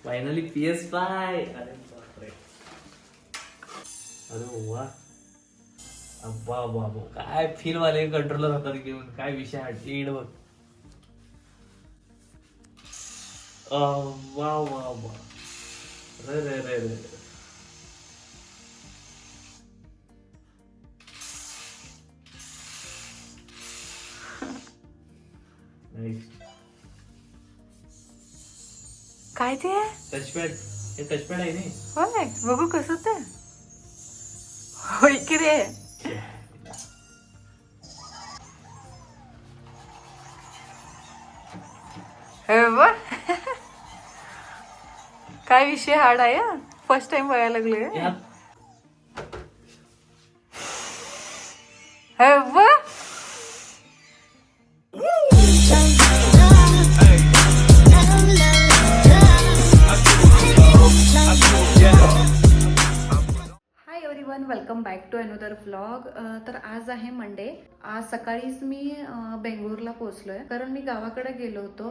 Finally PS5. अरे बापरे, अरे वा, अब्बा बाबा, काय फील वाले कंट्रोलर हातात घेऊन, काय विषय हाटीड बघ. वा वा वा, रे रे रे रे. काय ते टचपॅड, हे टचपॅड आहे नाही. होय, बघू कसं ते. होय की रे. काय विषय हार्ड आहे. फर्स्ट टाइम बघायला लागले. Welcome back to another vlog. तर आज आहे मंडे. आज सकाळीच मी बेंगळूरला पोहोचलोय, कारण मी गावाकडे गेलो होतो.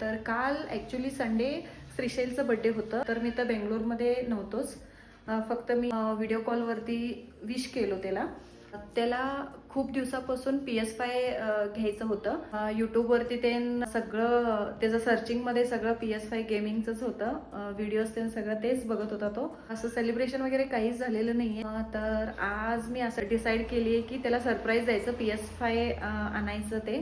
तर काल ऍक्च्युली संडे श्रीशैलचं बर्थडे होतं, तर मी तर बेंगळूरमध्ये नव्हतोच. फक्त मी व्हिडिओ कॉलवरती विश केलो त्याला खूप दिवसापासून PS5 घ्यायचं होतं. युट्यूबवरती ते सगळं त्याचं सर्चिंगमध्ये सगळं PS5 गेमिंगचंच होतं. व्हिडिओज ते सगळं तेच बघत होता तो. असं सेलिब्रेशन वगैरे काहीच झालेलं नाहीये. तर आज मी असं डिसाईड केली आहे की त्याला सरप्राईज द्यायचं, PS5 आणायचं. ते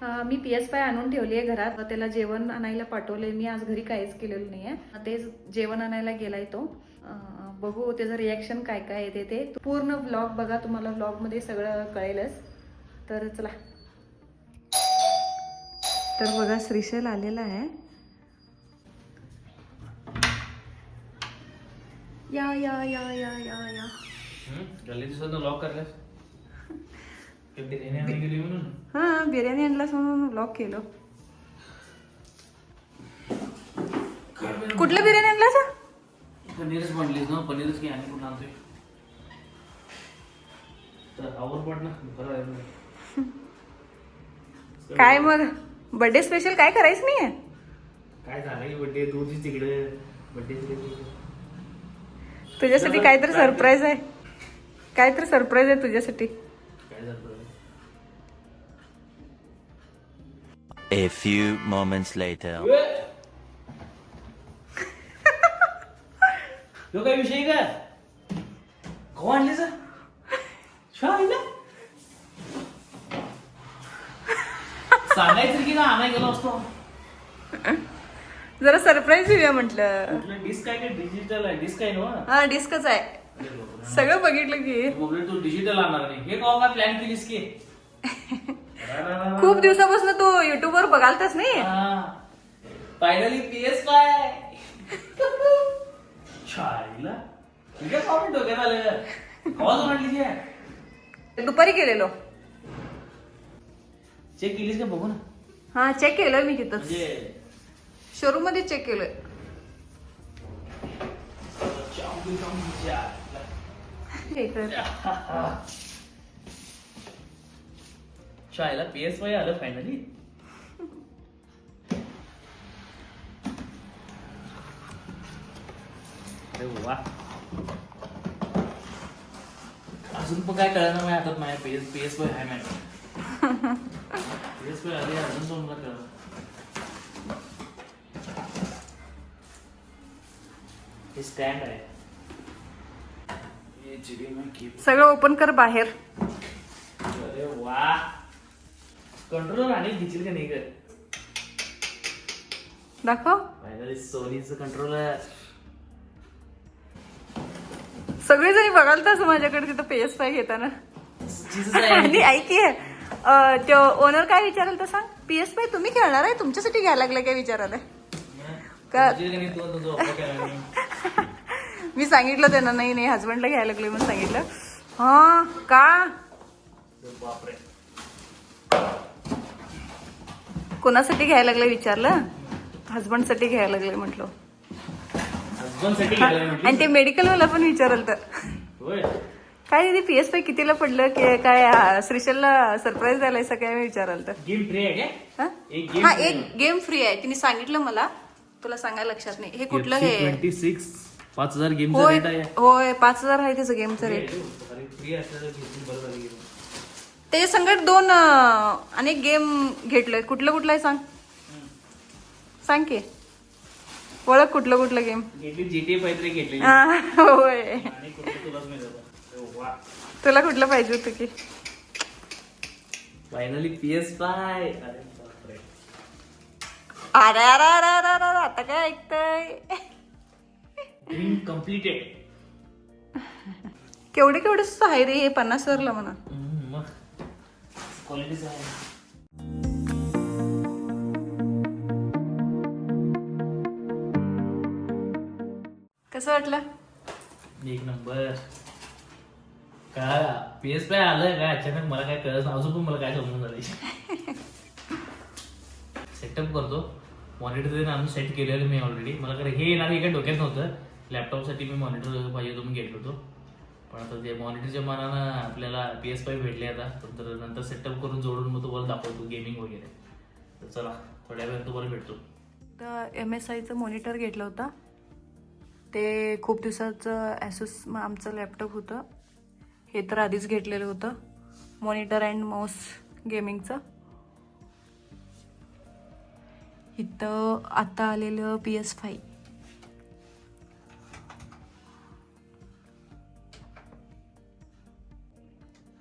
मी PS5 आणून ठेवली आहे घरात. त्याला जेवण आणायला पाठवलंय मी. आज घरी काहीच केलेलं नाहीये. तेच जेवण आणायला गेलाय तो. बघू त्याचं रिॲक्शन काय काय येते ते. पूर्ण व्लॉग बघा, तुम्हाला व्लॉग मध्ये सगळं कळेलच. तर चला. तर बघा, श्रीशैल आलेला आहे. या या या या या या. गल्ली दिवसात लॉक करलास. बिर्याणी गेली म्हणून. हा, बिर्याणी आणलास म्हणून व्लॉग केलं. कुठली बिर्याणी आणलास? पनीरच म्हणलीस ना, पनीरच की आणि कुठं आणतोय तर आवर पड ना. काय मग बर्थडे स्पेशल काय करायचं नाहीये? काय झालं बर्थडे, दूधच तिकडे बर्थडे. तुझ्यासाठी काहीतरी सरप्राईज आहे. काहीतरी सरप्राईज आहे तुझ्यासाठी. काय झालं? A few moments later. तो काय विषय का? कवा आणले सर? सांगायचं की ना, आणाय गेलो असतो. जरा सरप्राईज देऊया म्हटलं. डिस्क आहे का? डिजिटल आहे डिस्क आहे ना? हा, डिस्कच आहे. सगळं बघितलं की. तू डिजिटल आणणार नाही हे कवा का प्लॅन केलीस की? खूप दिवसापासून तू युट्यूबवर बघालतास नाही. Finally PS5. छाईला तुझ्या कॉमेंट डोक्यात आलं. कवा तू म्हणली? दुपारी केलेलो. चेक केलीस का बघू ना. हा, चेक केलोय मी तिथं म्हणजे शोरूम मध्ये चेक केलोय. शाळेला PS5 आलं फायनली. अरे वा, अजून पण काय कळलं ना माझ्या हातात. माझ्या PS5 आहे मॅडम. PS5 आली अजून पण मला कळलं. हे स्टँड आहे. सगळं ओपन कर बाहेर. अरे वा, कंट्रोलर आणि घेशील का नाही ग? दाखव. Finally सोनीचं controller. सगळेजणी बघालताच माझ्याकडे तिथं PS5 घेताना. आणि ऐक की, तो ओनर काय विचाराल तर सांग. PS5 तुम्ही खेळणार आहे, तुमच्यासाठी घ्यायला लागलाय काय विचारायला का? मी सांगितलं त्यांना, नाही नाही हजबंडला घ्यायला लागले म्हणून सांगितलं. हा का? बापरे, कोणासाठी घ्यायला लागले विचारलं. हजबंड साठी घ्यायला लागले म्हटलं. आणि ते मेडिकल वाला पण विचारल तर काय दिदी PS5 कितीला पडलं की काय? श्रीशैलला सरप्राईज द्यायला काय विचाराल तर. गेम फ्री आहे हा, एक गेम फ्री आहे तिने सांगितलं मला. तुला सांगायला लक्षात नाही. हे कुठलं हे 26 5000 गेमचा होय रेट आहे. होय 5,000 आहे त्याचं गेमचं रेट. फ्री असल्याचं घेतली बरं झालं गेम. ते संगत 2 अनेक गेम घेतलोय. कुठलं आहे सांग की ओळख कुठलं गेम. घेतली GTA पाहिजे घेतली होय आणि कुठलं तुलाच माहिती होतं. वा तुला कुठलं पाहिजे होतं की. Finally PS5. अरे बापरे. अरे अरे अरे अरे अरे आता काय ऐकतय. Dream completed. केवढे आहे रे हे 50,000ला म्हणा. मग क्वालिटीच आहे. कसं वाटलं. एक नंबर. काय PS5 आलंय काय अचानक मला काय कळत नाही. अजून पण मला काय समजून झालं. सेटअप करतो. मॉनिटर आणून सेट केलेलं मी ऑलरेडी. मला कडे हे येणार हे काही डोक्यात नव्हतं. लॅपटॉपसाठी मी मॉनिटर पाहिजे तो मी घेतलो होतो. पण आता ते मॉनिटरच्या मनानं आपल्याला PS5 भेटले आता. तर नंतर सेटअप करून जोडून मग तुम्हाला दाखवतो गेमिंग वगैरे. तर चला थोड्या वेळात तुम्हाला भेटतो. तर MSIचं मॉनिटर घेतलं होतं. ते खूप दिवसाचं ॲसूस आमचं लॅपटॉप होतं. हे तर आधीच घेतलेलं होतं मॉनिटर अँड माऊस गेमिंगचं. इथं आता आलेलं PS5.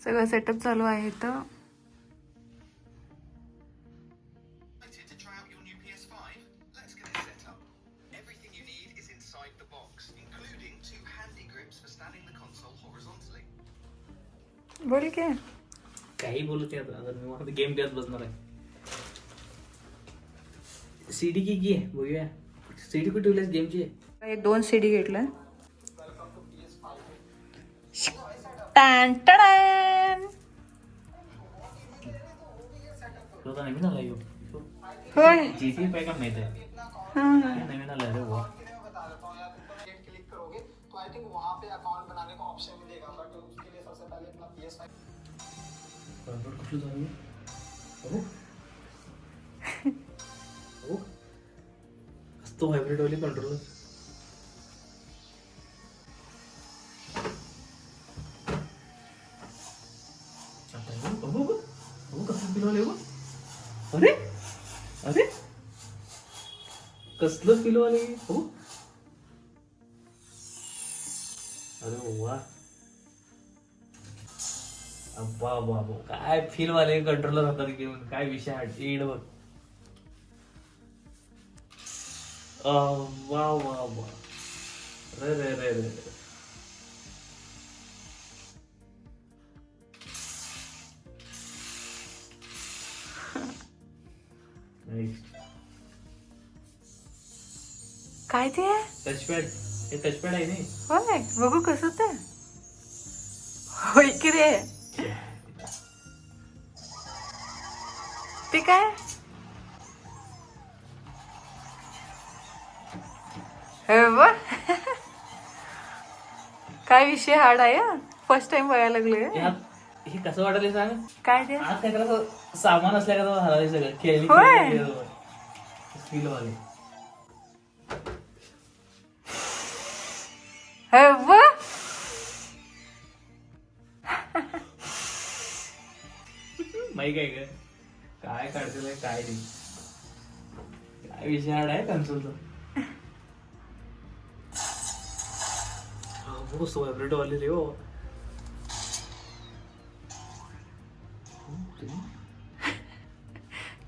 सगळं सेटअप चालू आहे इथं. To try out your new PS5? Let's get it set up. Everything you need is inside the box, including 2 handy grips for standing the console horizontally. बोल की. काही बोलत आहे आता मी मला गेम खेळत बसणार आहे. CD की आहे बघूया. CD कुठे ठेवल्यास गेमची. हे 2 CD घेतलं. टॅन टॅन. तो तर नवीन आला होय GTA काय का माहित आहे. नवीन आला रे वा. क्लिक करोगे तो आई थिंक वहां पे अकाउंट बनाने का ऑप्शन मिलेगा, बट उसके लिए सबसे पहले अपना PS5 कुठलं झालं हो हो असतो व्हायब्रेट वाली कंट्रोलर. अरे अरे कसलं फील वाले हो. अरे वा अब्बा बाबा काय फील वाले कंट्रोलर हातात घेऊन काय विषय एड बघ. वा वा वा रे रे रे रे. काय ते. टचपॅड. हे टचपॅड आहे नाही. होय बघू कसं ते. होय की रे. ते काय काय विषय हार्ड आहे. फर्स्ट टाइम बघायला लागले. हे कसं वाटलं सांग. काय ते. आज काय त्याला सामान असल्या का झालं सगळं खेळली फील वाले. माहिती काय का काय काढतेल काय नाही. काय विषय हार्ड आहे कन्सोलचा. मस्त व्हायब्रेट वाले रे हो.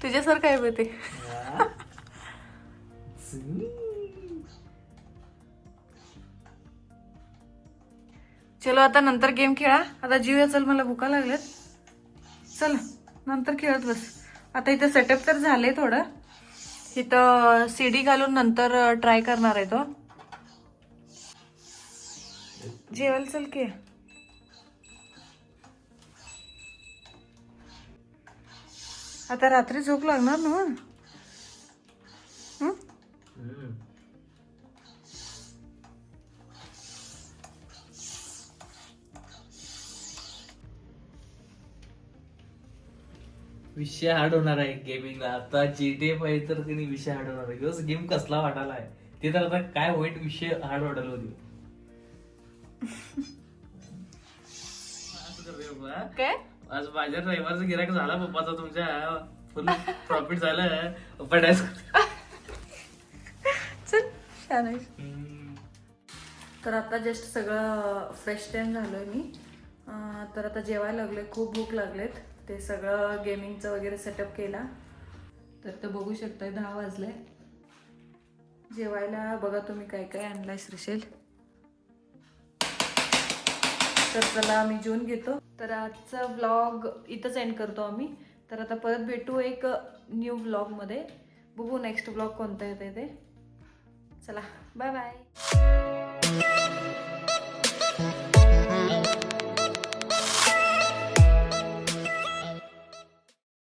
तुझ्यासारखं आहे बघ ते. चलो आता नंतर गेम खेळा. आता जीव चल मला भुका लागल्यात. चल नंतर खेळत बस. आता इथं सेटअप तर झालंय थोडं. इथं CD घालून नंतर ट्राय करणार आहे तो. जेवायला चल की. आता रात्री झोप लागणार ना. विषय हार्ड होणार आहे गेमिंगला. आता GTA पाहिजे तर कधी विषय हार्ड होणार आहे. गेम कसला वाटायला आहे ते तर आता काय वाईट विषय हार्ड वाटायला होती. काय आज माझ्या रविवारचं गिराक झाला पप्पाचा तुमच्या फुल प्रॉफिट झालं पडायच. चल छान आहे. तर आता जस्ट सगळं फ्रेश टाइम झालोय मी. तर आता जेवायला लागले, खूप भूक लागलेत. ते सगळं गेमिंगचं वगैरे सेटअप केला. तर बघू शकताय 10 वाजले. जेवायला बघा तुम्ही काय काय आणलाय श्रीशैल. तर चला मी जेवून घेतो. तर आजचा व्लॉग इथंच एंड करतो आम्ही. तर आता परत भेटू एक न्यू व्लॉगमध्ये. बघू नेक्स्ट व्लॉग कोणता येते ते. चला बाय बाय.